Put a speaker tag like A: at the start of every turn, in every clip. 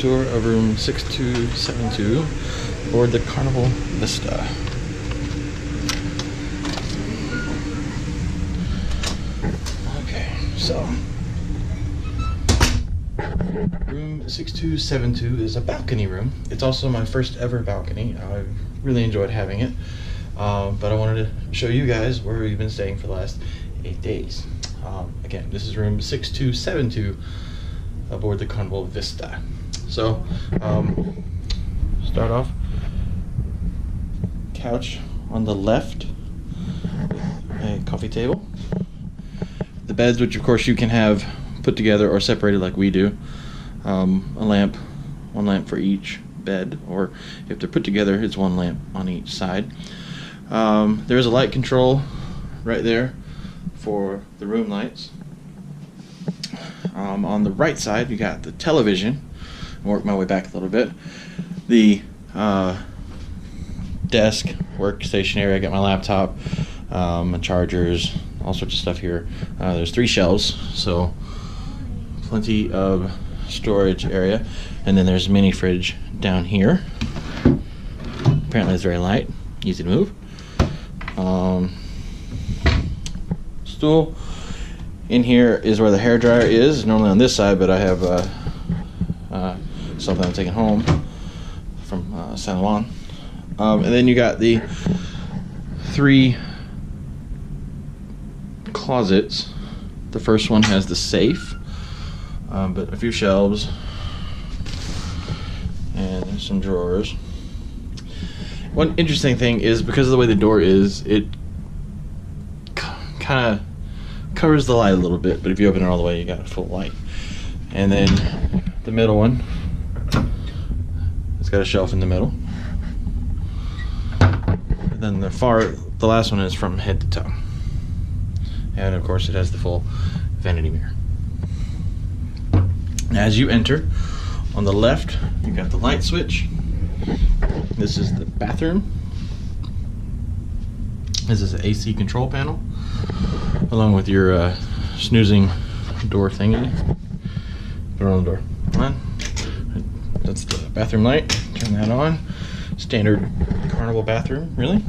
A: tour of room 6272 aboard the Carnival Vista. Okay, so room 6272 is a balcony room. It's also my first ever balcony. I really enjoyed having it, but I wanted to show you guys where we've been staying for the last 8 days. Again, this is room 6272 aboard the Carnival Vista. So, start off, couch on the left, a coffee table. The beds, which of course you can have put together or separated like we do. A lamp, one lamp for each bed, or if they're put together, it's one lamp on each side. There's a light control right there for the room lights. On the right side, you got the television. I'll work my way back a little bit. The desk, workstation area. I got my laptop, my chargers, all sorts of stuff here. There's 3 shelves, so plenty of storage area. And then there's a mini fridge down here. Apparently it's very light, easy to move. Stool. In here is where the hair dryer is, normally on this side, but I have something I'm taking home from San Juan. And then you got the 3 closets. The first one has the safe, but a few shelves and some drawers. One interesting thing is, because of the way the door is, it kind of covers the light a little bit, but if you open it all the way, you got a full light. And then the middle one, it's got a shelf in the middle. And then the last one is from head to toe. And of course it has the full vanity mirror. As you enter, on the left, you got the light switch. This is the bathroom. This is an AC control panel, along with your snoozing door thingy. Put it on the door. On. That's the bathroom light. Turn that on. Standard Carnival bathroom, really.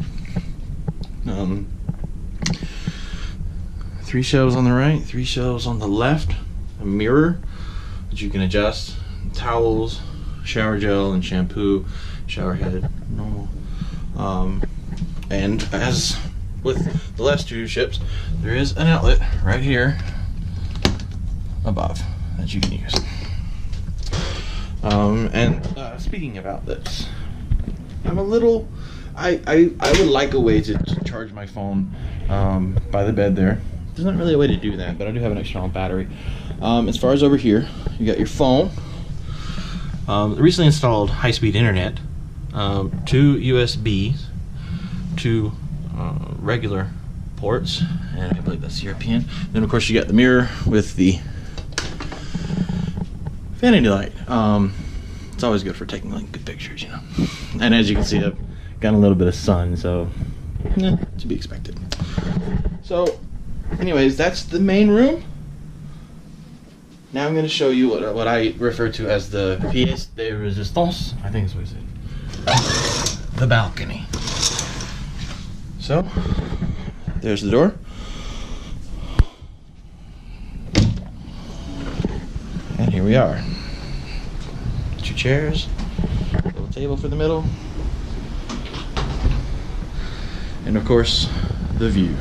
A: 3 shelves on the right, 3 shelves on the left. A mirror that you can adjust. Towels, shower gel, and shampoo. Shower head, normal. And as with the last 2 ships, there is an outlet right here above that you can use. Speaking of outlets, I'm a little, I would like a way to charge my phone by the bed there. There's not really a way to do that, but I do have an external battery. As far as over here, you got your phone. Recently installed high-speed internet, 2 USBs, 2 regular ports, and I believe that's European. Then of course you got the mirror with the vanity light. It's always good for taking like good pictures, you know. And as you can see, I've got a little bit of sun, so to be expected. So anyways, that's the main room. Now I'm going to show you what I refer to as the pièce de résistance. I think that's what I said. The balcony. So, there's the door. And here we are. 2 chairs, a little table for the middle, and of course, the view.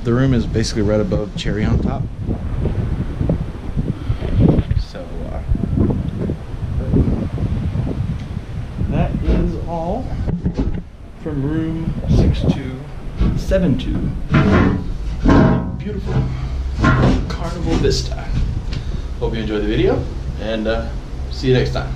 A: The room is basically right above cherry on top. So that is all from room 6272. Beautiful Carnival Vista. Hope you enjoyed the video, and see you next time.